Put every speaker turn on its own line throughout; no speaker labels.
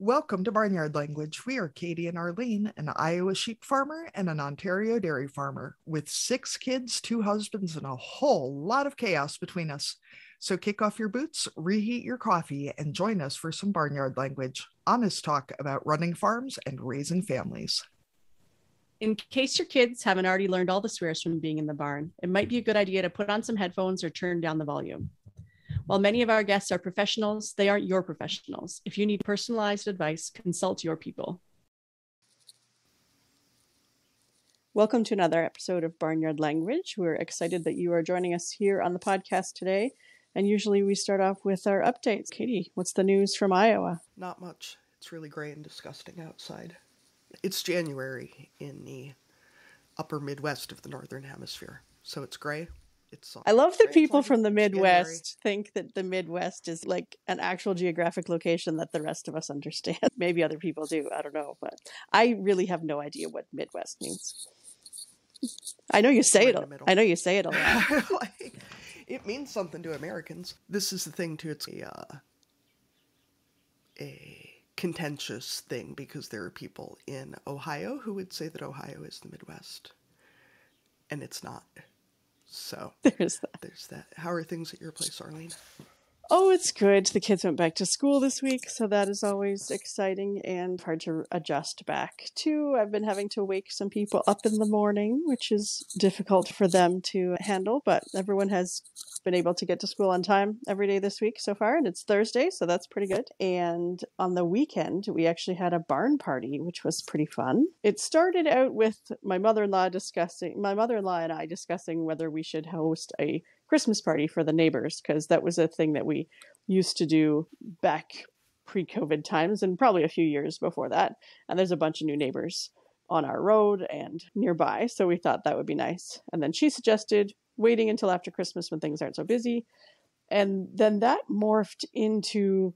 Welcome to Barnyard Language. We are Katie and Arlene, an Iowa sheep farmer and an Ontario dairy farmer, with 6 kids, 2 husbands, and a whole lot of chaos between us. So kick off your boots, reheat your coffee, and join us for some Barnyard Language. Honest talk about running farms and raising families.
In case your kids haven't already learned all the swears from being in the barn, it might be a good idea to put on some headphones or turn down the volume. While many of our guests are professionals, they aren't your professionals. If you need personalized advice, consult your people. Welcome to another episode of Barnyard Language. We're excited that you are joining us here on the podcast today. And usually we start off with our updates. Katie, what's the news from Iowa?
Not much. It's really gray and disgusting outside. It's January in the upper Midwest of the Northern Hemisphere, so it's gray.
I love that people from the Midwest think that the Midwest is like an actual geographic location that the rest of us understand. Maybe other people do. I don't know. But I really have no idea what Midwest means. I know you say it. I know you say it a lot.
It means something to Americans. This is the thing, too. It's a contentious thing because there are people in Ohio who would say that Ohio is the Midwest. And it's not. So
there's
that. How are things at your place, Arlene?
Oh, it's good. The kids went back to school this week, so that is always exciting and hard to adjust back to. I've been having to wake some people up in the morning, which is difficult for them to handle, but everyone has been able to get to school on time every day this week so far, and it's Thursday, so that's pretty good. And on the weekend, we actually had a barn party, which was pretty fun. It started out with my mother-in-law and I discussing whether we should host a Christmas party for the neighbors, because that was a thing that we used to do back pre-COVID times and probably a few years before that. And there's a bunch of new neighbors on our road and nearby, so we thought that would be nice. And then she suggested waiting until after Christmas when things aren't so busy. And then that morphed into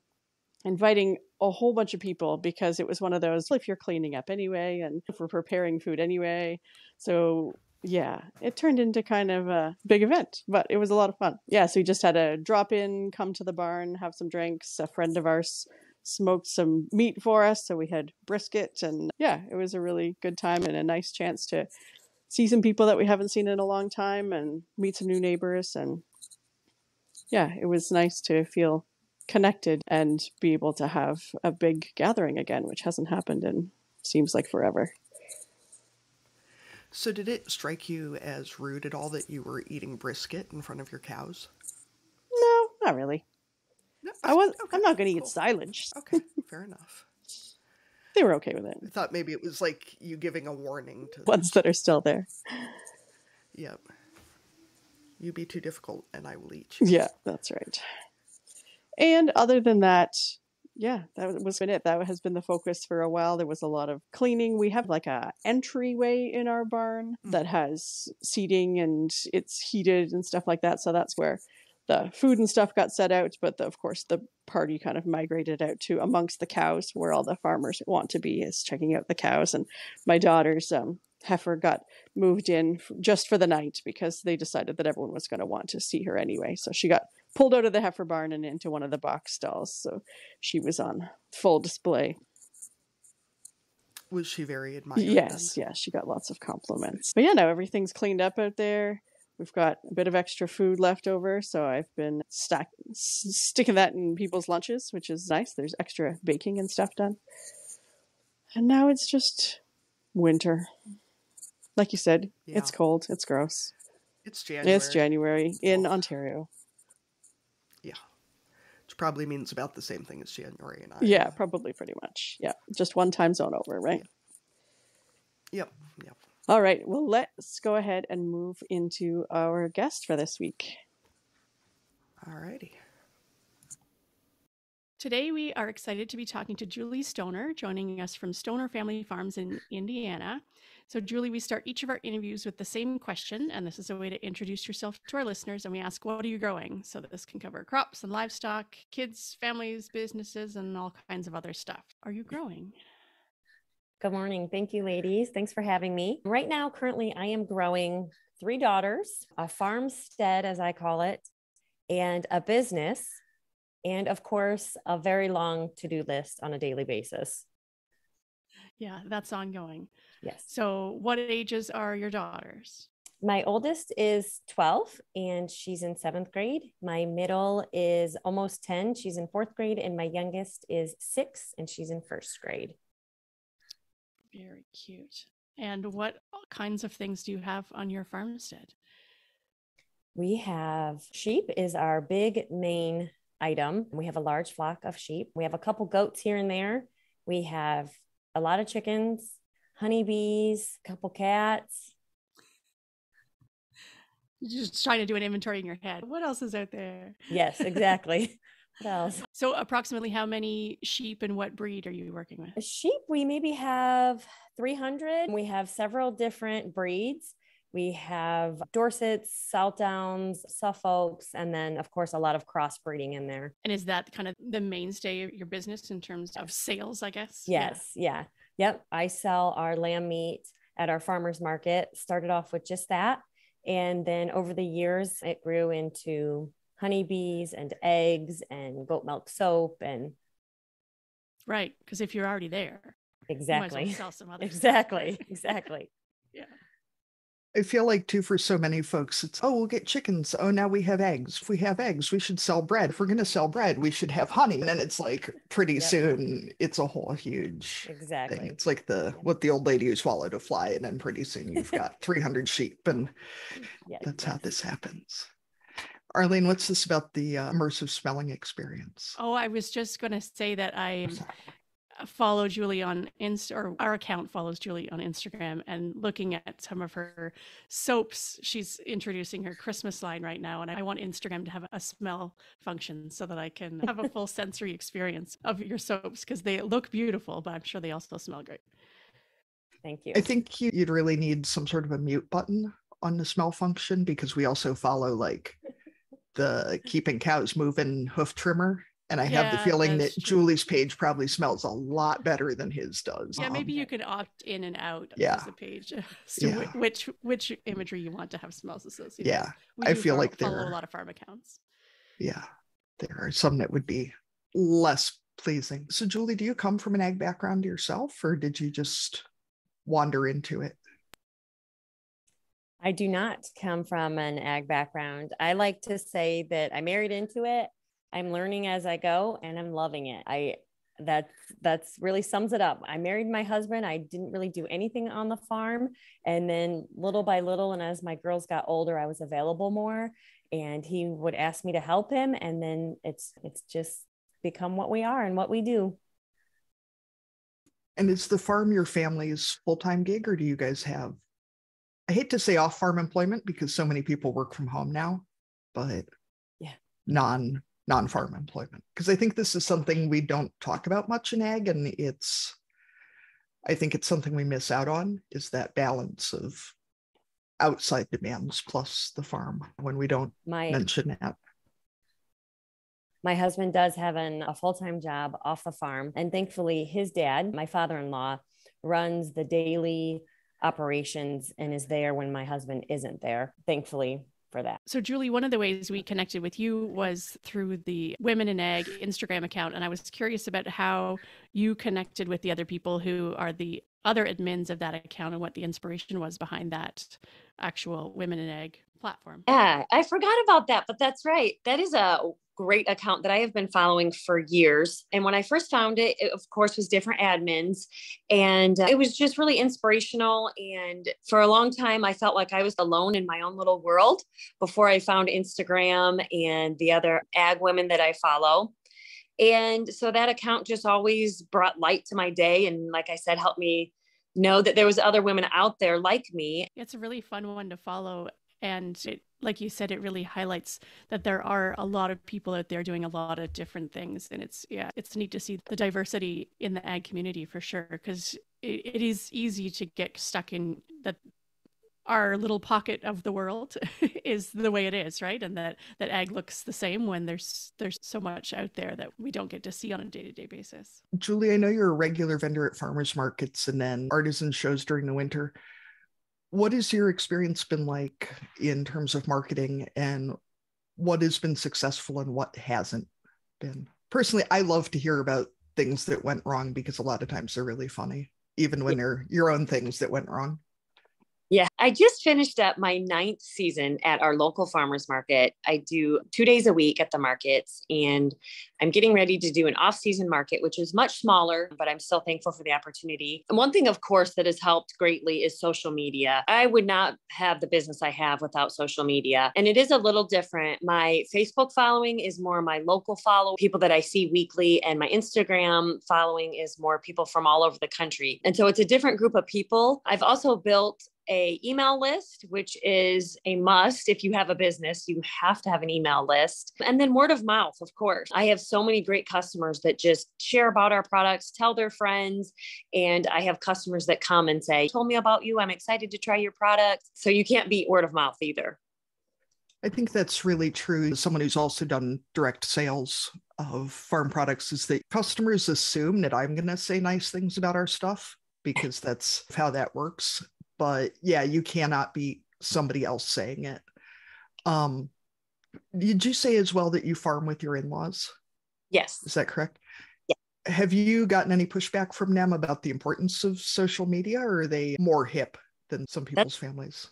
inviting a whole bunch of people, because it was one of those, if you're cleaning up anyway and if we're preparing food anyway. So yeah, it turned into kind of a big event, but it was a lot of fun. Yeah, so we just had a drop in, come to the barn, have some drinks. A friend of ours smoked some meat for us, so we had brisket. And yeah, it was a really good time and a nice chance to see some people that we haven't seen in a long time and meet some new neighbors. And yeah, it was nice to feel connected and be able to have a big gathering again, which hasn't happened in seems like forever.
So did it strike you as rude at all that you were eating brisket in front of your cows?
No, not really.
No,
okay, I'm not going to eat silage.
Okay, fair enough.
They were okay with it.
I thought maybe it was like you giving a warning to
ones that are still there.
Yep. You be too difficult and I will eat you.
Yeah, that's right. And other than that, yeah, that was been it. That has been the focus for a while. There was a lot of cleaning. We have like a entryway in our barn that has seating and it's heated and stuff like that. So that's where the food and stuff got set out. But of course, the party kind of migrated out to amongst the cows, where all the farmers want to be, is checking out the cows. And my daughter's heifer got moved in just for the night because they decided that everyone was going to want to see her anyway. So she got pulled out of the heifer barn and into one of the box stalls. So she was on full display.
Was she very admired?
Yes, yeah, she got lots of compliments. But yeah, now everything's cleaned up out there. We've got a bit of extra food left over, so I've been sticking that in people's lunches, which is nice. There's extra baking and stuff done. And now it's just winter. Like you said, yeah. It's cold. It's gross.
It's January.
It's January in Ontario.
Yeah. Which probably means about the same thing as January in Iowa.
Yeah, probably pretty much. Yeah. Just one time zone over, right?
Yeah. Yep.
All right. Well, let's go ahead and move into our guest for this week.
All righty.
Today, we are excited to be talking to Julie Stoner, joining us from Stoner Family Farms in Indiana. So, Julie, we start each of our interviews with the same question, and this is a way to introduce yourself to our listeners. And we ask, what are you growing? So that this can cover crops and livestock, kids, families, businesses, and all kinds of other stuff. Are you growing?
Good morning. Thank you, ladies. Thanks for having me. Right now, currently, I am growing 3 daughters, a farmstead, as I call it, and a business. And of course, a very long to-do list on a daily basis.
Yeah, that's ongoing.
Yes.
So what ages are your daughters?
My oldest is 12 and she's in 7th grade. My middle is almost 10. She's in 4th grade. And my youngest is 6 and she's in 1st grade.
Very cute. And what kinds of things do you have on your farmstead?
We have sheep is our big main item. We have a large flock of sheep. We have a couple goats here and there. We have a lot of chickens, honeybees, a couple cats.
You're just trying to do an inventory in your head. What else is out there?
Yes, exactly. What else?
So approximately how many sheep and what breed are you working with?
Sheep, we maybe have 300. We have several different breeds. We have Dorsets, Southdowns, Suffolks, and then, of course, a lot of crossbreeding in there.
And is that kind of the mainstay of your business in terms of sales, I guess?
Yes. Yeah. Yep. I sell our lamb meat at our farmers market. Started off with just that. And then over the years, it grew into honeybees and eggs and goat milk soap. And
right. Because if you're already there,
exactly.
You might as well sell some other
exactly.
stuff.
Exactly.
Yeah.
I feel like too, for so many folks, it's, oh, we'll get chickens. Oh, now we have eggs. If we have eggs, we should sell bread. If we're going to sell bread, we should have honey. And then it's like pretty soon it's a whole huge thing. It's like what the old lady who swallowed a fly. And then pretty soon you've got 300 sheep. And that's how this happens. Arlene, what's this about the immersive smelling experience?
Oh, I was just going to say that I follow Julie on or our account follows Julie on Instagram, and looking at some of her soaps. She's introducing her Christmas line right now, and I want Instagram to have a smell function so that I can have a full sensory experience of your soaps, because they look beautiful, but I'm sure they also smell great.
Thank you.
I think you'd really need some sort of a mute button on the smell function, because we also follow like the Keeping Cows Moving hoof trimmer. And I have the feeling that Julie's page probably smells a lot better than his does.
Yeah, maybe you could opt in and out
of
the page. So which imagery you want to have smells associated.
Yeah, I feel like there
follow a lot of farm accounts.
Yeah, there are some that would be less pleasing. So Julie, do you come from an ag background yourself, or did you just wander into it?
I do not come from an ag background. I like to say that I married into it. I'm learning as I go and I'm loving it. That's really sums it up. I married my husband. I didn't really do anything on the farm. And then little by little, and as my girls got older, I was available more and he would ask me to help him. And then it's just become what we are and what we do.
And is the farm your family's full-time gig, or do you guys have, I hate to say off-farm employment because so many people work from home now, but non-farm employment? Because I think this is something we don't talk about much in ag, and I think it's something we miss out on, is that balance of outside demands plus the farm when we don't mention that.
My husband does have a full-time job off the farm, and thankfully his dad, my father-in-law, runs the daily operations and is there when my husband isn't there, thankfully for that.
So Julie, one of the ways we connected with you was through the Women in Ag Instagram account. And I was curious about how you connected with the other people who are the other admins of that account and what the inspiration was behind that actual Women in Ag platform.
Yeah, I forgot about that, but that's right. That is a great account that I have been following for years. And when I first found it, of course, was different admins. And it was just really inspirational. And for a long time, I felt like I was alone in my own little world before I found Instagram and the other ag women that I follow. And so that account just always brought light to my day. And like I said, helped me know that there was other women out there like me.
It's a really fun one to follow. And it, like you said, it really highlights that there are a lot of people out there doing a lot of different things. And it's neat to see the diversity in the ag community for sure, because it is easy to get stuck in that our little pocket of the world is the way it is, right? And that ag looks the same when there's so much out there that we don't get to see on a day-to-day basis.
Julie, I know you're a regular vendor at farmers markets and then artisan shows during the winter. What has your experience been like in terms of marketing, and what has been successful and what hasn't? been. Personally, I love to hear about things that went wrong because a lot of times they're really funny, even when they're your own things that went wrong.
Yeah, I just finished up my 9th season at our local farmers market. I do 2 days a week at the markets, and I'm getting ready to do an off-season market, which is much smaller, but I'm still thankful for the opportunity. And one thing, of course, that has helped greatly is social media. I would not have the business I have without social media. And it is a little different. My Facebook following is more my local follow, people that I see weekly, and my Instagram following is more people from all over the country. And so it's a different group of people. I've also built a email list, which is a must. If you have a business, you have to have an email list. And then word of mouth, of course. I have so many great customers that just share about our products, tell their friends. And I have customers that come and say, told me about you. I'm excited to try your product. So you can't beat word of mouth either.
I think that's really true. Someone who's also done direct sales of farm products is that customers assume that I'm going to say nice things about our stuff because that's how that works. But yeah, you cannot beat somebody else saying it. Did you say as well that you farm with your in-laws?
Yes.
Is that correct?
Yeah.
Have you gotten any pushback from them about the importance of social media, or are they more hip than some people's families?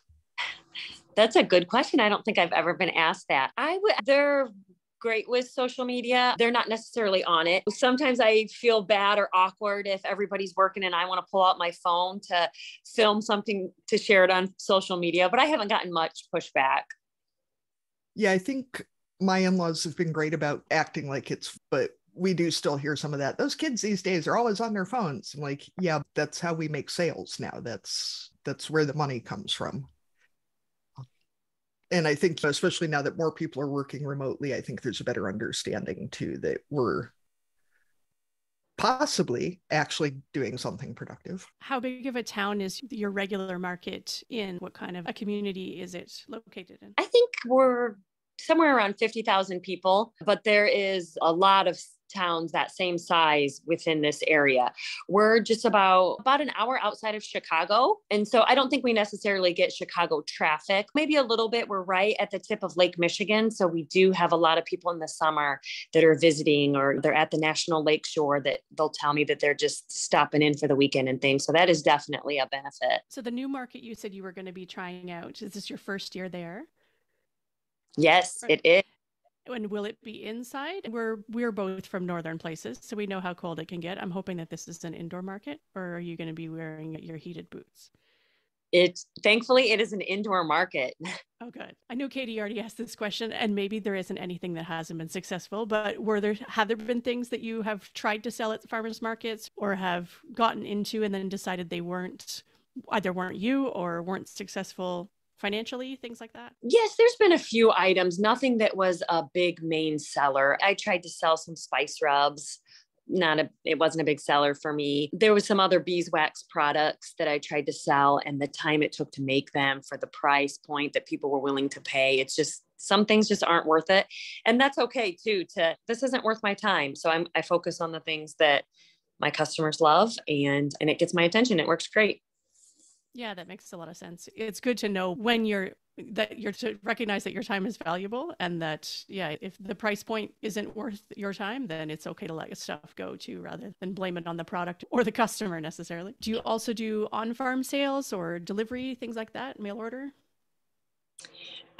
That's a good question. I don't think I've ever been asked that. They're great with social media. They're not necessarily on it. Sometimes I feel bad or awkward if everybody's working and I want to pull out my phone to film something to share it on social media, but I haven't gotten much pushback.
Yeah, I think my in-laws have been great about acting like but we do still hear some of that. Those kids these days are always on their phones. I'm like, yeah, that's how we make sales now. That's where the money comes from. And I think, especially now that more people are working remotely, I think there's a better understanding too that we're possibly actually doing something productive.
How big of a town is your regular market in? What kind of a community is it located in?
I think we're somewhere around 50,000 people, but there is a lot of towns that same size within this area. We're just about an hour outside of Chicago. And so I don't think we necessarily get Chicago traffic, maybe a little bit. We're right at the tip of Lake Michigan. So we do have a lot of people in the summer that are visiting, or they're at the National Lake Shore that they'll tell me that they're just stopping in for the weekend and things. So that is definitely a benefit.
So the new market you said you were going to be trying out, is this your first year there?
Yes, it is.
And will it be inside? We're both from northern places, so we know how cold it can get. I'm hoping that this is an indoor market, or are you going to be wearing your heated boots?
Thankfully, it is an indoor market.
Oh, good. I know Katie already asked this question, and maybe there isn't anything that hasn't been successful, but have there been things that you have tried to sell at farmers markets or have gotten into and then decided they either weren't you or weren't successful financially, things like that?
Yes, there's been a few items, nothing that was a big main seller. I tried to sell some spice rubs. It wasn't a big seller for me. There was some other beeswax products that I tried to sell, and the time it took to make them for the price point that people were willing to pay. It's just, some things just aren't worth it. And that's okay too, this isn't worth my time. So I focus on the things that my customers love, and it gets my attention. It works great.
Yeah, that makes a lot of sense. It's good to know when you're to recognize that your time is valuable, and that, yeah, if the price point isn't worth your time, then it's okay to let stuff go too, rather than blame it on the product or the customer necessarily. Do you also do on-farm sales or delivery, things like that, mail order?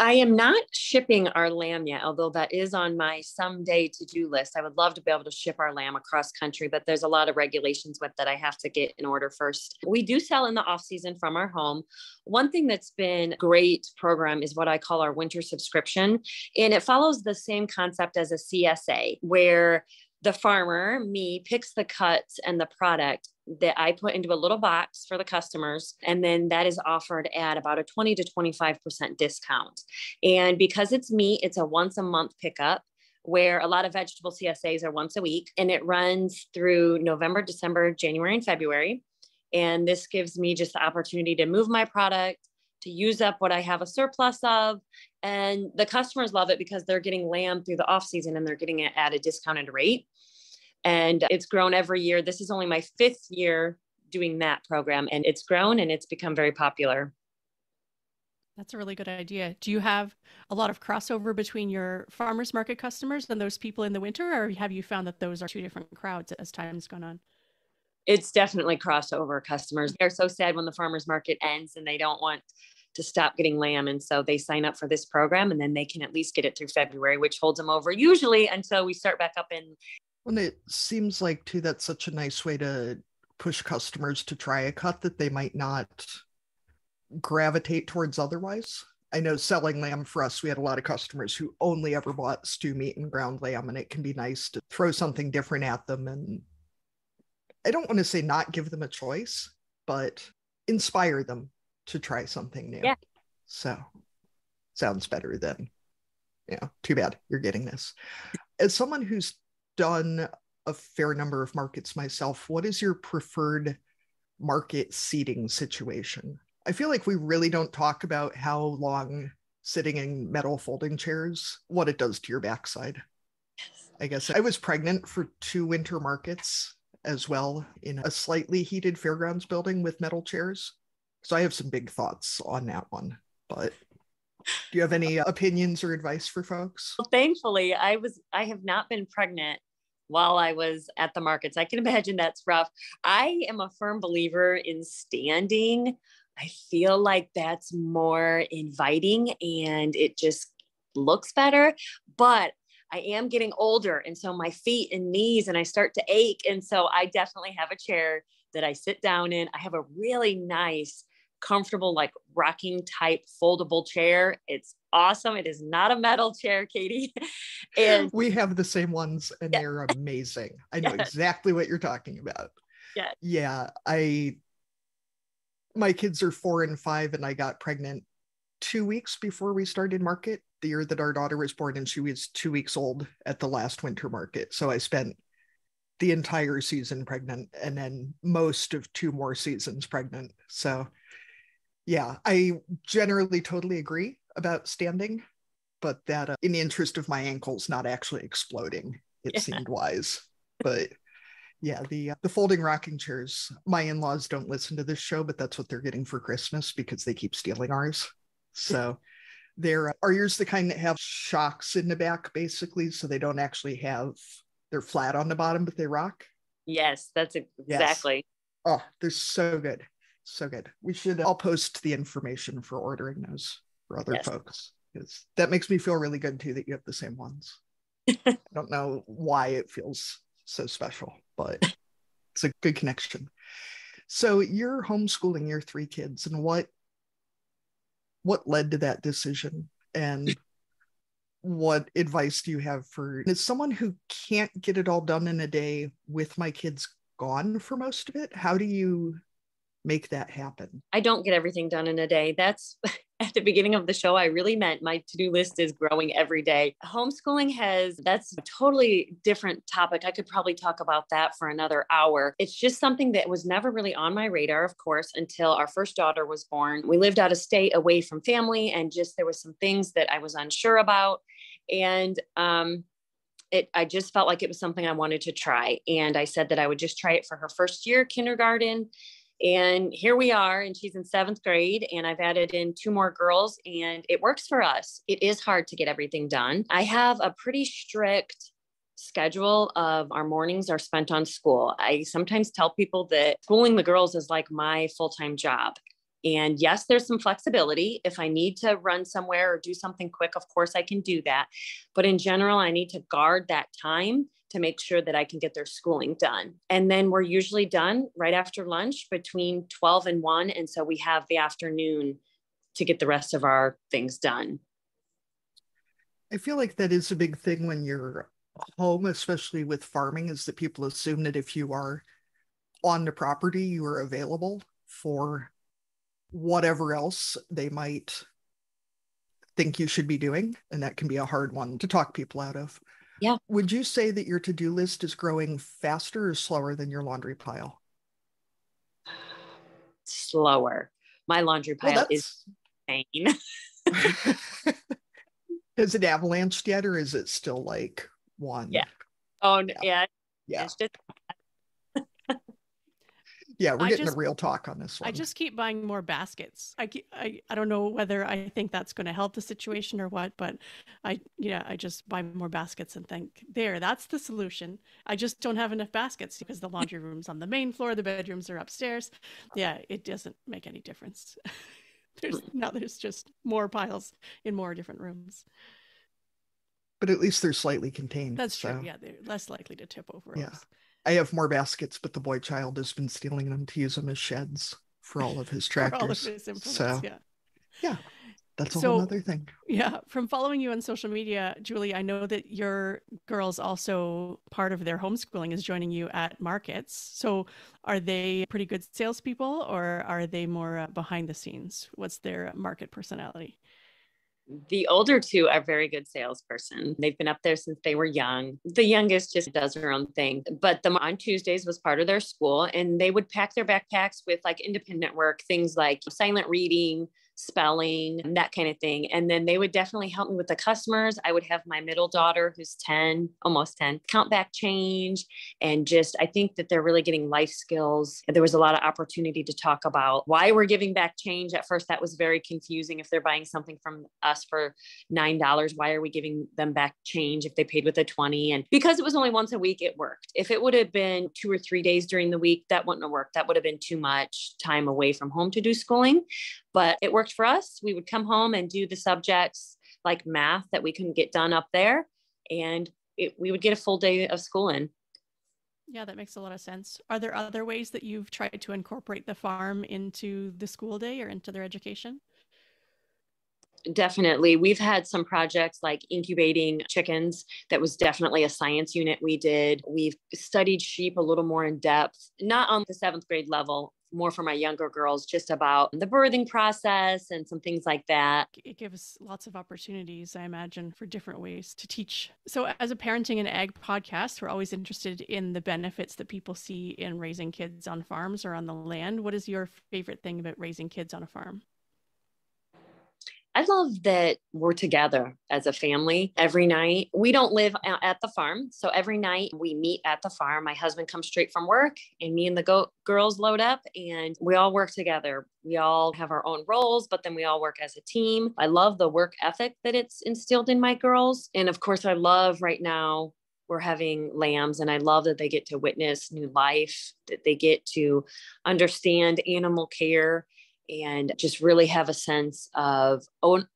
I am not shipping our lamb yet, although that is on my someday to-do list. I would love to be able to ship our lamb across country, but there's a lot of regulations with that I have to get in order first. We do sell in the off season from our home. One thing that's been a great program is what I call our winter subscription. And it follows the same concept as a CSA, where the farmer, me, picks the cuts and the product that I put into a little box for the customers. And then that is offered at about a 20 to 25% discount. And because it's meat, it's a once a month pickup, where a lot of vegetable CSAs are once a week. And it runs through November, December, January, and February. And this gives me just the opportunity to move my product, to use up what I have a surplus of. And the customers love it because they're getting lamb through the off season and they're getting it at a discounted rate. And it's grown every year. This is only my 5th year doing that program, and it's grown and it's become very popular.
That's a really good idea. Do you have a lot of crossover between your farmers market customers and those people in the winter, or have you found that those are two different crowds as time's gone on?
It's definitely crossover customers. They're so sad when the farmers market ends and they don't want to stop getting lamb. And so they sign up for this program and then they can at least get it through February, which holds them over usually until we start back up in.
And it seems like too, that's such a nice way to push customers to try a cut that they might not gravitate towards otherwise. I know selling lamb for us, we had a lot of customers who only ever bought stew meat and ground lamb, and it can be nice to throw something different at them. And I don't want to say not give them a choice, but inspire them to try something new.
Yeah.
So sounds better than, too bad you're getting this. As someone who's done a fair number of markets myself, what is your preferred market seating situation? I feel like we really don't talk about how long sitting in metal folding chairs, what it does to your backside. I guess I was pregnant for 2 winter markets as well in a slightly heated fairgrounds building with metal chairs. So I have some big thoughts on that one. But do you have any opinions or advice for folks?
Well, thankfully, I have not been pregnant while I was at the markets. I can imagine that's rough. I am a firm believer in standing. I feel like that's more inviting and it just looks better, but I am getting older. And so my feet and knees, and I start to ache. And so I definitely have a chair that I sit down in. I have a really nice, comfortable, like rocking type foldable chair. It's awesome. It is not a metal chair, Katie. And
we have the same ones and they're amazing. I know exactly what you're talking about. Yeah. My kids are 4 and 5, and I got pregnant 2 weeks before we started market, the year that our daughter was born, and she was 2 weeks old at the last winter market. So I spent the entire season pregnant and then most of 2 more seasons pregnant. So yeah, I generally totally agree about standing, but that in the interest of my ankles not actually exploding, it seemed wise. But yeah, the folding rocking chairs, my in-laws don't listen to this show, but that's what they're getting for Christmas because they keep stealing ours. So are yours the kind that have shocks in the back, basically, so they don't actually they're flat on the bottom, but they rock?
Yes, that's exactly.
Yes. Oh, they're so good. So good. I'll post the information for ordering those for other folks, because that makes me feel really good too that you have the same ones. I don't know why it feels so special, but it's a good connection. So you're homeschooling your 3 kids, and what led to that decision, and what advice do you have as someone who can't get it all done in a day with my kids gone for most of it? How do you make that happen?
I don't get everything done in a day. That's at the beginning of the show, I really meant my to-do list is growing every day. Homeschooling that's a totally different topic. I could probably talk about that for another hour. It's just something that was never really on my radar, of course, until our first daughter was born. We lived out of state away from family, and there was some things that I was unsure about. And I just felt like it was something I wanted to try. And I said that I would just try it for her first year, kindergarten. And here we are, and she's in 7th grade, and I've added in 2 more girls, and it works for us. It is hard to get everything done. I have a pretty strict schedule of our mornings are spent on school. I sometimes tell people that schooling the girls is like my full-time job. And yes, there's some flexibility. If I need to run somewhere or do something quick, of course I can do that. But in general, I need to guard that time to make sure that I can get their schooling done. And then we're usually done right after lunch between 12 and 1. And so we have the afternoon to get the rest of our things done.
I feel like that is a big thing when you're home, especially with farming, is that people assume that if you are on the property, you are available for whatever else they might think you should be doing. And that can be a hard one to talk people out of.
Yeah.
Would you say that your to-do list is growing faster or slower than your laundry pile?
Slower. My laundry pile is insane.
Has it avalanched yet, or is it still like 1?
Yeah. Oh, yeah.
Yeah.
It's just...
Yeah, we're
I
getting
just-
the real talk on this one.
I just keep buying more baskets. I don't know whether I think that's going to help the situation or what, but I just buy more baskets and think that's the solution. I just don't have enough baskets because the laundry room's on the main floor, the bedrooms are upstairs. Yeah, it doesn't make any difference. There's just more piles in more different rooms.
But at least they're slightly contained.
That's true. Yeah, they're less likely to tip over.
Yeah. I have more baskets, but the boy child has been stealing them to use them as sheds for all of his tractors.
For all of his implements,
so, yeah, that's a whole other thing.
Yeah, from following you on social media, Julie, I know that your girls also, part of their homeschooling is joining you at markets. So are they pretty good salespeople, or are they more behind the scenes? What's their market personality?
The older two are very good salesperson. They've been up there since they were young. The youngest just does her own thing. But on Tuesdays was part of their school, and they would pack their backpacks with like independent work, things like silent reading, spelling, and that kind of thing. And then they would definitely help me with the customers. I would have my middle daughter, who's 10, almost 10, count back change. And just, I think that they're really getting life skills. There was a lot of opportunity to talk about why we're giving back change. At first, that was very confusing. If they're buying something from us for $9, why are we giving them back change if they paid with a 20? And because it was only once a week, it worked. If it would have been 2 or 3 days during the week, that wouldn't have worked. That would have been too much time away from home to do schooling. But it worked for us. We would come home and do the subjects like math that we couldn't get done up there. And we would get a full day of school in.
Yeah, that makes a lot of sense. Are there other ways that you've tried to incorporate the farm into the school day or into their education?
Definitely. We've had some projects like incubating chickens. That was definitely a science unit we did. We've studied sheep a little more in depth, not on the 7th grade level, more for my younger girls, just about the birthing process and some things like that.
It gives lots of opportunities, I imagine, for different ways to teach. So as a parenting and ag podcast, we're always interested in the benefits that people see in raising kids on farms or on the land. What is your favorite thing about raising kids on a farm?
I love that we're together as a family every night. We don't live at the farm. So every night we meet at the farm. My husband comes straight from work and me and the girls load up and we all work together. We all have our own roles, but then we all work as a team. I love the work ethic that it's instilled in my girls. And of course, I love right now we're having lambs and I love that they get to witness new life, that they get to understand animal care and just really have a sense of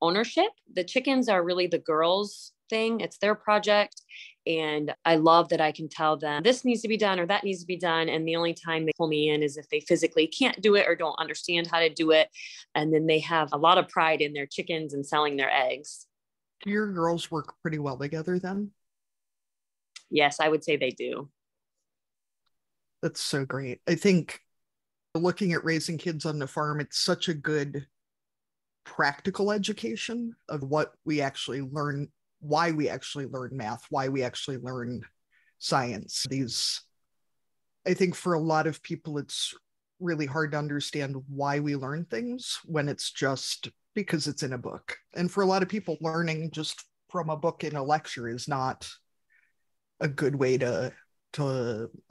ownership. The chickens are really the girls' thing. It's their project. And I love that I can tell them this needs to be done or that needs to be done. And the only time they pull me in is if they physically can't do it or don't understand how to do it. And then they have a lot of pride in their chickens and selling their eggs.
Do your girls work pretty well together then?
Yes, I would say they do.
That's so great. I think looking at raising kids on the farm, it's such a good practical education of what we actually learn, why we actually learn math, why we actually learn science. I think for a lot of people, it's really hard to understand why we learn things when it's just because it's in a book. And for a lot of people, learning just from a book in a lecture is not a good way to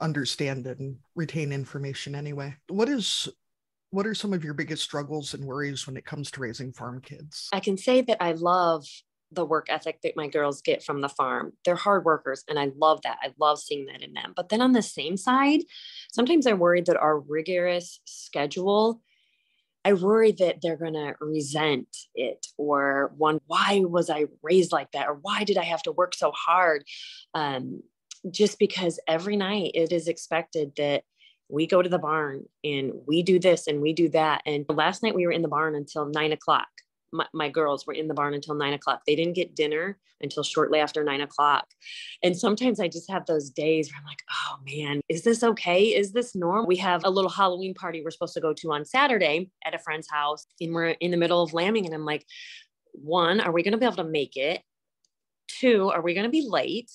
understand and retain information anyway. What are some of your biggest struggles and worries when it comes to raising farm kids?
I can say that I love the work ethic that my girls get from the farm. They're hard workers and I love that. I love seeing that in them. But then on the same side, sometimes I'm worried that our rigorous schedule, I worry that they're going to resent it or why was I raised like that? Or why did I have to work so hard? Just because every night it is expected that we go to the barn and we do this and we do that. And last night we were in the barn until 9:00. My girls were in the barn until 9:00. They didn't get dinner until shortly after 9:00. And sometimes I just have those days where I'm like, oh man, is this okay? Is this normal? We have a little Halloween party we're supposed to go to on Saturday at a friend's house and we're in the middle of lambing. And I'm like, 1, are we going to be able to make it? 2, are we going to be late?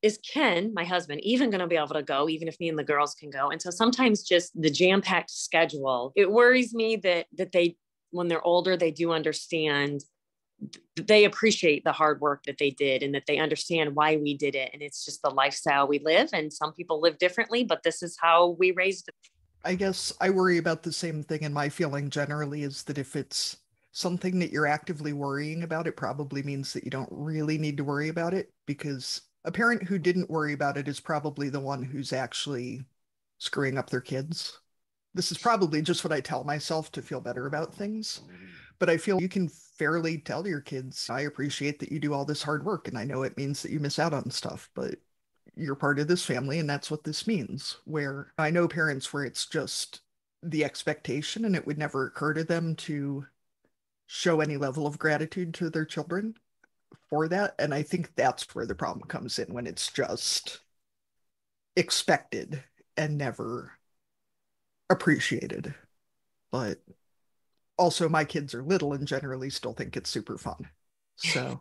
Is Ken, my husband, even going to be able to go, even if me and the girls can go? And so sometimes just the jam-packed schedule, it worries me that they, when they're older, they do understand, they appreciate the hard work that they did and that they understand why we did it. And it's just the lifestyle we live. And some people live differently, but this is how we raised it.
I guess I worry about the same thing, and my feeling generally is that if it's something that you're actively worrying about, it probably means that you don't really need to worry about it, because a parent who didn't worry about it is probably the one who's actually screwing up their kids. This is probably just what I tell myself to feel better about things. But I feel you can fairly tell your kids, I appreciate that you do all this hard work, and I know it means that you miss out on stuff, but you're part of this family, and that's what this means. Where I know parents where it's just the expectation, and it would never occur to them to show any level of gratitude to their children for that. And I think that's where the problem comes in, when it's just expected and never appreciated. But also, my kids are little and generally still think it's super fun. So,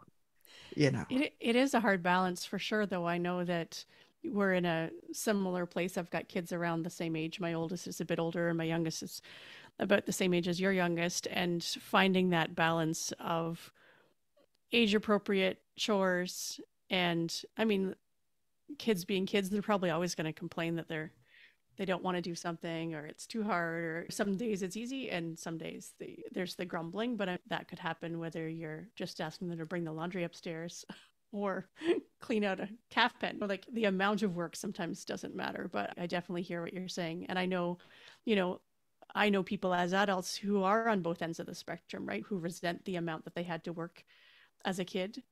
It is a hard balance for sure, though. I know that we're in a similar place. I've got kids around the same age. My oldest is a bit older, and my youngest is about the same age as your youngest. And finding that balance of age appropriate chores. And I mean, kids being kids, they're probably always going to complain that they don't want to do something, or it's too hard, or some days it's easy and some days there's the grumbling. But that could happen whether you're just asking them to bring the laundry upstairs or clean out a calf pen. Or like, the amount of work sometimes doesn't matter. But I definitely hear what you're saying. And I know, I know people as adults who are on both ends of the spectrum, right? Who resent the amount that they had to work as a kid,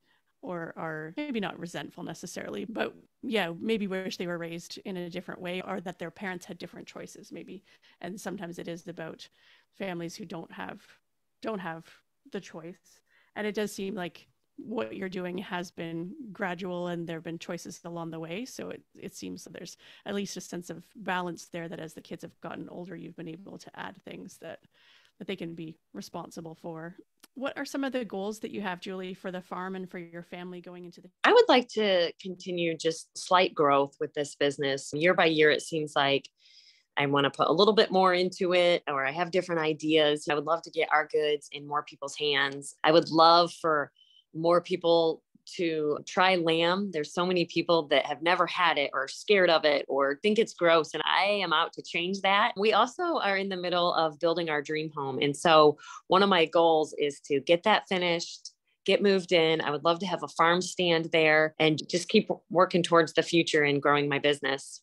or are maybe not resentful necessarily, but yeah, maybe wish they were raised in a different way, or that their parents had different choices maybe. And sometimes it is about families who don't have the choice. And it does seem like what you're doing has been gradual, and there have been choices along the way. So it seems that there's at least a sense of balance there, that as the kids have gotten older, you've been able to add things that they can be responsible for. What are some of the goals that you have, Julie, for the farm and for your family going into the...
I would like to continue just slight growth with this business. Year by year, it seems like I want to put a little bit more into it, or I have different ideas. I would love to get our goods in more people's hands. I would love for more people to try lamb. There's so many people that have never had it, or scared of it, or think it's gross. And I am out to change that. We also are in the middle of building our dream home. And so one of my goals is to get that finished, get moved in. I would love to have a farm stand there and just keep working towards the future and growing my business.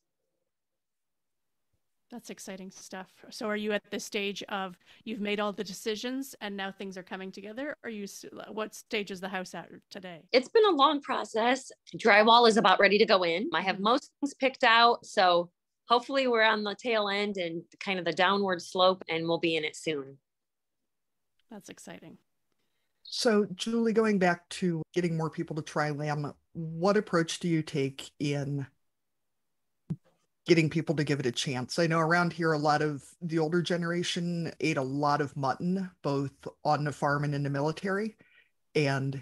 That's exciting stuff. So are you at the stage of you've made all the decisions and now things are coming together? Or what stage is the house at today?
It's been a long process. Drywall is about ready to go in. I have most things picked out. So hopefully we're on the tail end and kind of the downward slope, and we'll be in it soon.
That's exciting.
So, Julie, going back to getting more people to try lamb, what approach do you take in getting people to give it a chance? I know around here, a lot of the older generation ate a lot of mutton, both on the farm and in the military. And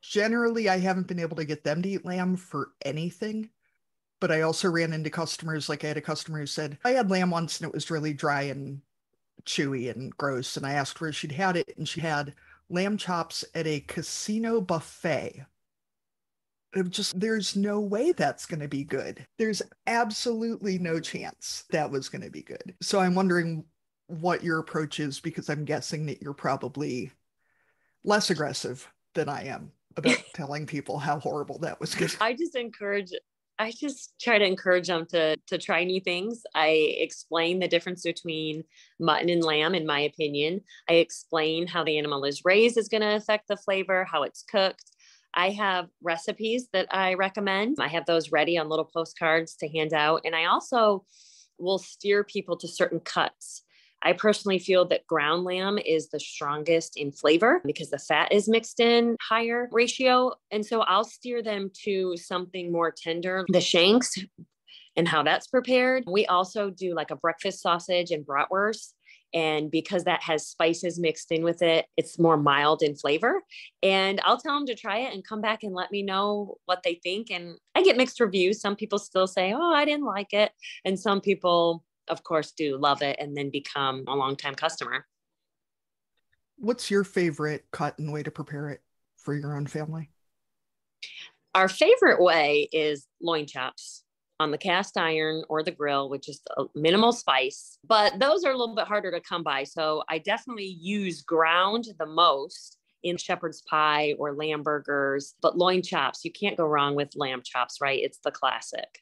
generally, I haven't been able to get them to eat lamb for anything. But I also ran into customers, like I had a customer who said, I had lamb once and it was really dry and chewy and gross. And I asked where she'd had it, and she had lamb chops at a casino buffet. There's no way that's going to be good. There's absolutely no chance that was going to be good. So I'm wondering what your approach is, because I'm guessing that you're probably less aggressive than I am about telling people how horrible that was good.
I just try to encourage them to try new things. I explain the difference between mutton and lamb, in my opinion. I explain how the animal is raised is going to affect the flavor, how it's cooked. I have recipes that I recommend. I have those ready on little postcards to hand out. And I also will steer people to certain cuts. I personally feel that ground lamb is the strongest in flavor because the fat is mixed in higher ratio. And so I'll steer them to something more tender, the shanks and how that's prepared. We also do like a breakfast sausage and bratwurst. And because that has spices mixed in with it, it's more mild in flavor. And I'll tell them to try it and come back and let me know what they think. And I get mixed reviews. Some people still say, oh, I didn't like it. And some people, of course, do love it and then become a longtime customer.
What's your favorite cut and way to prepare it for your own family?
Our favorite way is loin chops. on the cast iron or the grill with just a minimal spice, but those are a little bit harder to come by. So I definitely use ground the most in shepherd's pie or lamb burgers, but loin chops, you can't go wrong with lamb chops, right? It's the classic.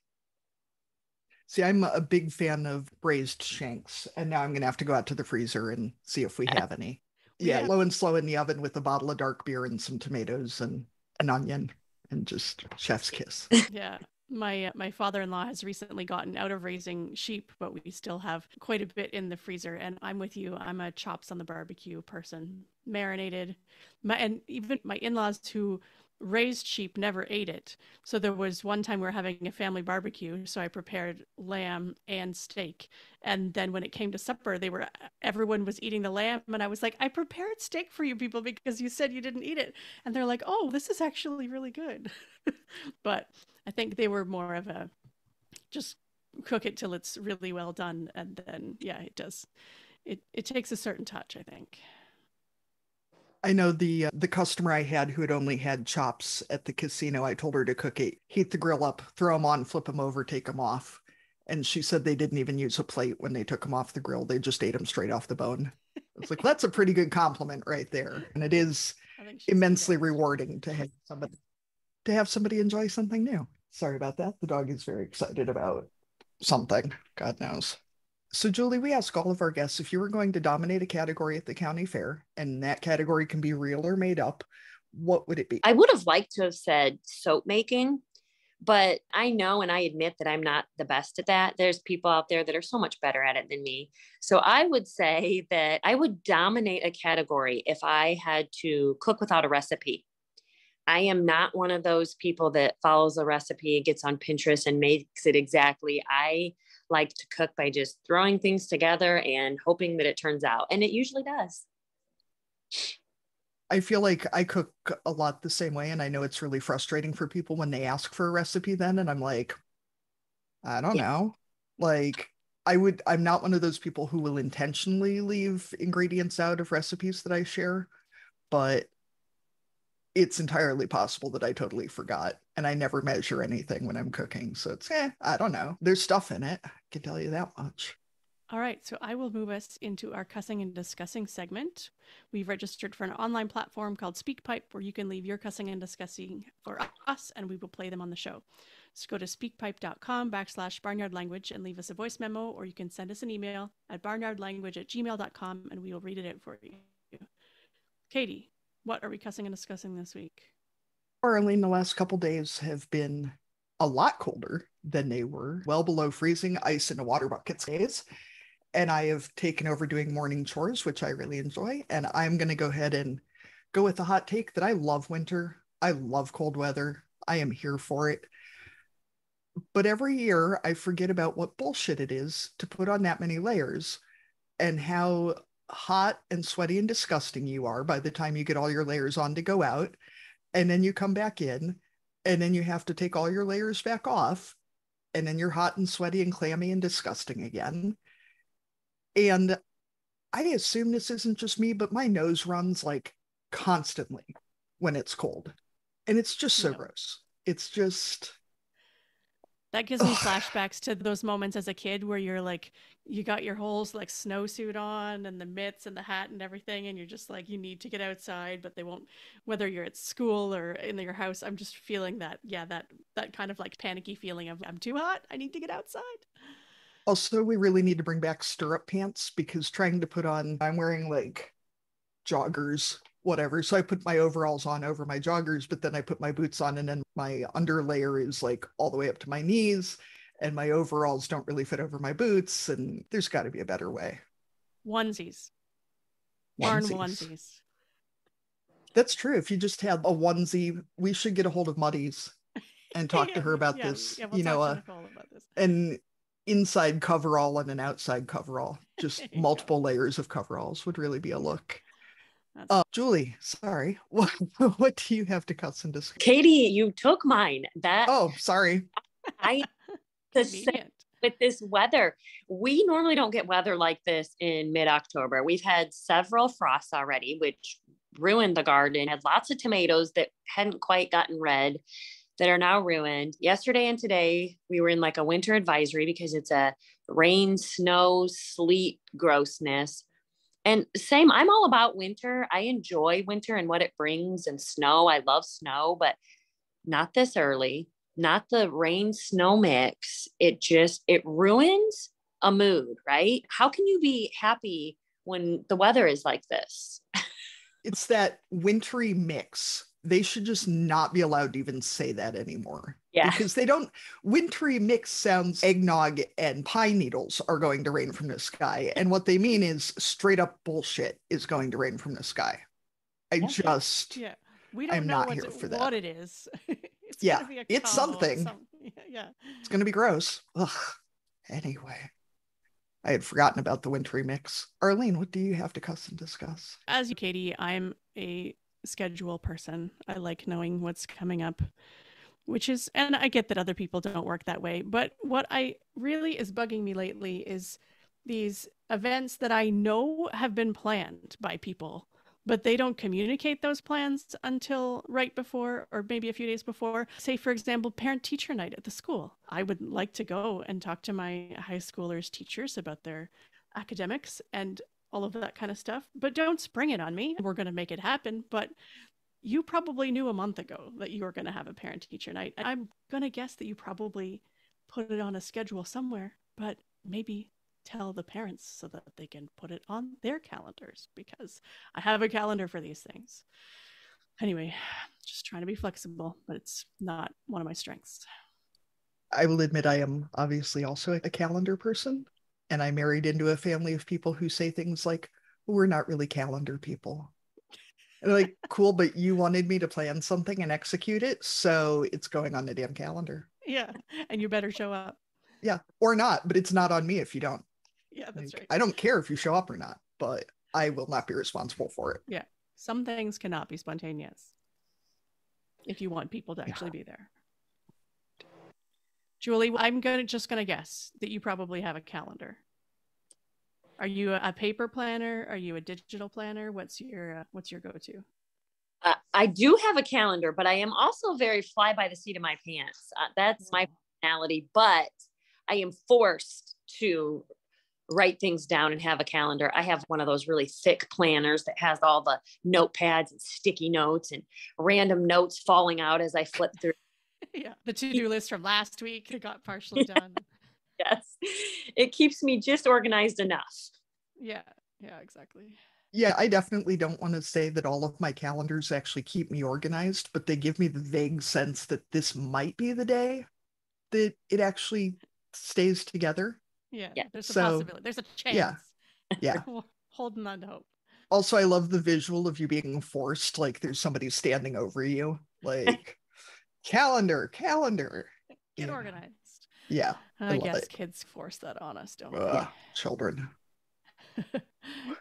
See, I'm a big fan of braised shanks, and now I'm going to have to go out to the freezer and see if we have any. Yeah, low and slow in the oven with a bottle of dark beer and some tomatoes and an onion and just chef's kiss.
Yeah. My father-in-law has recently gotten out of raising sheep, but we still have quite a bit in the freezer. And I'm with you. I'm a chops on the barbecue person, marinated. And even my in-laws who raised sheep never ate it. So there was one time we were having a family barbecue, so I prepared lamb and steak. And then when it came to supper, everyone was eating the lamb, and I was like, I prepared steak for you people because you said you didn't eat it. And they're like, oh, this is actually really good. But I think they were more of a just cook it till it's really well done, and then it does. It takes a certain touch, I think.
I know the customer I had who had only had chops at the casino, I told her to cook it, heat the grill up, throw them on, flip them over, take them off. And she said they didn't even use a plate when they took them off the grill. They just ate them straight off the bone. It's like, that's a pretty good compliment right there. And it is immensely rewarding to have somebody enjoy something new. Sorry about that. The dog is very excited about something, God knows. So Julie, we ask all of our guests, if you were going to dominate a category at the county fair, and that category can be real or made up, what would it be?
I would have liked to have said soap making, but I know and I admit that I'm not the best at that. There's people out there that are so much better at it than me. So I would say that I would dominate a category if I had to cook without a recipe. I am not one of those people that follows a recipe, gets on Pinterest and makes it exactly. I like to cook by just throwing things together and hoping that it turns out. And it usually does.
I feel like I cook a lot the same way. And I know it's really frustrating for people when they ask for a recipe then. And I'm like, I don't know. Like I'm not one of those people who will intentionally leave ingredients out of recipes that I share, but it's entirely possible that I totally forgot, and I never measure anything when I'm cooking. So it's, I don't know. There's stuff in it. I can tell you that much.
All right, so I will move us into our cussing and discussing segment. We've registered for an online platform called SpeakPipe, where you can leave your cussing and discussing for us, and we will play them on the show. So go to speakpipe.com/barnyardlanguage and leave us a voice memo, or you can send us an email at barnyardlanguage@gmail.com, and we will read it for you. Katie, what are we cussing and discussing this week?
Arlene, the last couple days have been a lot colder than they were, well below freezing, ice in a water buckets days. And I have taken over doing morning chores, which I really enjoy. And I'm going to go ahead and go with the hot take that I love winter. I love cold weather. I am here for it. But every year I forget about what bullshit it is to put on that many layers and how hot and sweaty and disgusting you are by the time you get all your layers on to go out, and then you come back in and then you have to take all your layers back off, and then you're hot and sweaty and clammy and disgusting again. And I assume this isn't just me, but my nose runs like constantly when it's cold, and it's just so gross. It's just,
that gives me flashbacks to those moments as a kid where you're like, you got your whole like snowsuit on and the mitts and the hat and everything, and you're just like, you need to get outside, but they won't, whether you're at school or in your house. I'm just feeling that, that kind of like panicky feeling of, I'm too hot, I need to get outside.
Also, we really need to bring back stirrup pants, because trying to put on, I'm wearing like joggers, whatever. So I put my overalls on over my joggers, but then I put my boots on, and then my underlayer is like all the way up to my knees, and my overalls don't really fit over my boots. And there's got to be a better way.
Onesies. Barn onesies.
That's true. If you just had a onesie, we should get a hold of Muddy's and talk to her about this.
Yeah, we'll talk to Nicole about this.
An inside coverall and an outside coverall, just multiple layers of coveralls would really be a look. Julie, sorry. What do you have to cuss and discuss?
Katie, you took mine.
Oh, sorry.
With this weather, we normally don't get weather like this in mid-October. We've had several frosts already, which ruined the garden. Had lots of tomatoes that hadn't quite gotten red. that are now ruined. Yesterday and today, we were in like a winter advisory because it's a rain, snow, sleet grossness. And same, I'm all about winter. I enjoy winter and what it brings, and snow. I love snow, but not this early, not the rain snow mix. It ruins a mood, right? How can you be happy when the weather is like this?
It's that wintry mix. They should just not be allowed to even say that anymore.
Yeah.
Because they don't, wintry mix sounds eggnog and pine needles are going to rain from the sky. And what they mean is straight up bullshit is going to rain from the sky.
We don't
I'm
know
not
what
here for that.
What it is.
It's something.
Yeah.
It's going to be gross. Ugh. Anyway, I had forgotten about the wintry mix. Arlene, what do you have to cuss and discuss?
As you, Katie, I'm a schedule person. I like knowing what's coming up, and I get that other people don't work that way. But what I really is bugging me lately is these events that I know have been planned by people, but they don't communicate those plans until right before, or maybe a few days before. Say, for example, parent-teacher night at the school. I would like to go and talk to my high schoolers' teachers about their academics and all of that kind of stuff, but don't spring it on me. We're going to make it happen. But you probably knew a month ago that you were going to have a parent-teacher night. I'm going to guess that you probably put it on a schedule somewhere, but maybe tell the parents so that they can put it on their calendars, because I have a calendar for these things. Anyway, just trying to be flexible, but it's not one of my strengths.
I will admit I am obviously also a calendar person, and I married into a family of people who say things like, we're not really calendar people. And like, cool, but you wanted me to plan something and execute it, so it's going on the damn calendar.
Yeah, and you better show up.
Yeah, or not, but it's not on me if you don't.
Yeah, that's right.
I don't care if you show up or not, but I will not be responsible for it.
Yeah, some things cannot be spontaneous if you want people to actually be there. Julie, I'm just gonna guess that you probably have a calendar. Are you a paper planner? Are you a digital planner? What's your go-to?
I do have a calendar, but I am also very fly by the seat of my pants. That's my personality, but I am forced to write things down and have a calendar. I have one of those really thick planners that has all the notepads and sticky notes and random notes falling out as I flip through.
Yeah, the to-do list from last week got partially done.
Yes, it keeps me just organized enough.
Yeah, exactly.
Yeah, I definitely don't want to say that all of my calendars actually keep me organized, but they give me the vague sense that this might be the day that it actually stays together.
Yeah. There's a possibility. There's a chance.
Yeah.
Holding on to hope.
Also, I love the visual of you being forced, like there's somebody standing over you, like calendar.
Get organized.
Yeah.
I guess kids force that on us, don't we?
Children.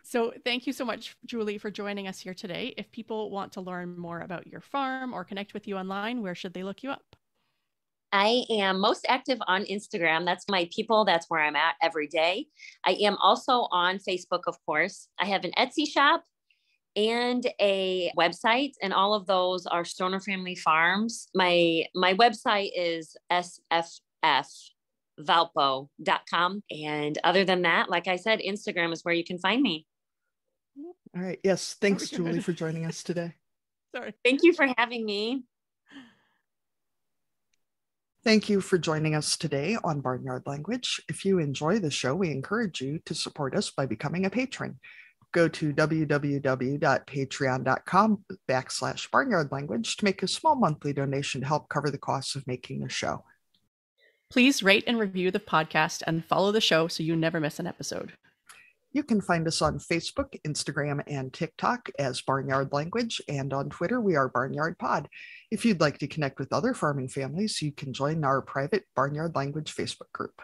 So thank you so much, Julie, for joining us here today. If people want to learn more about your farm or connect with you online, where should they look you up?
I am most active on Instagram. That's my people. That's where I'm at every day. I am also on Facebook, of course. I have an Etsy shop and a website, and all of those are Stoner Family Farms. My website is sffvalpo.com. And other than that, like I said, Instagram is where you can find me.
All right. Yes. Thanks, Julie, for joining us today.
Sorry.
Thank you for having me.
Thank you for joining us today on Barnyard Language. If you enjoy the show, we encourage you to support us by becoming a patron. Go to www.patreon.com/barnyardlanguage to make a small monthly donation to help cover the costs of making the show.
Please rate and review the podcast and follow the show so you never miss an episode.
You can find us on Facebook, Instagram, and TikTok as Barnyard Language, and on Twitter, we are Barnyard Pod. If you'd like to connect with other farming families, you can join our private Barnyard Language Facebook group.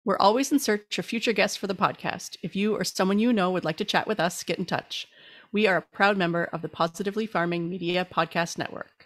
We're always in search of future guests for the podcast. If you or someone you know would like to chat with us, get in touch. We are a proud member of the Positively Farming Media Podcast Network.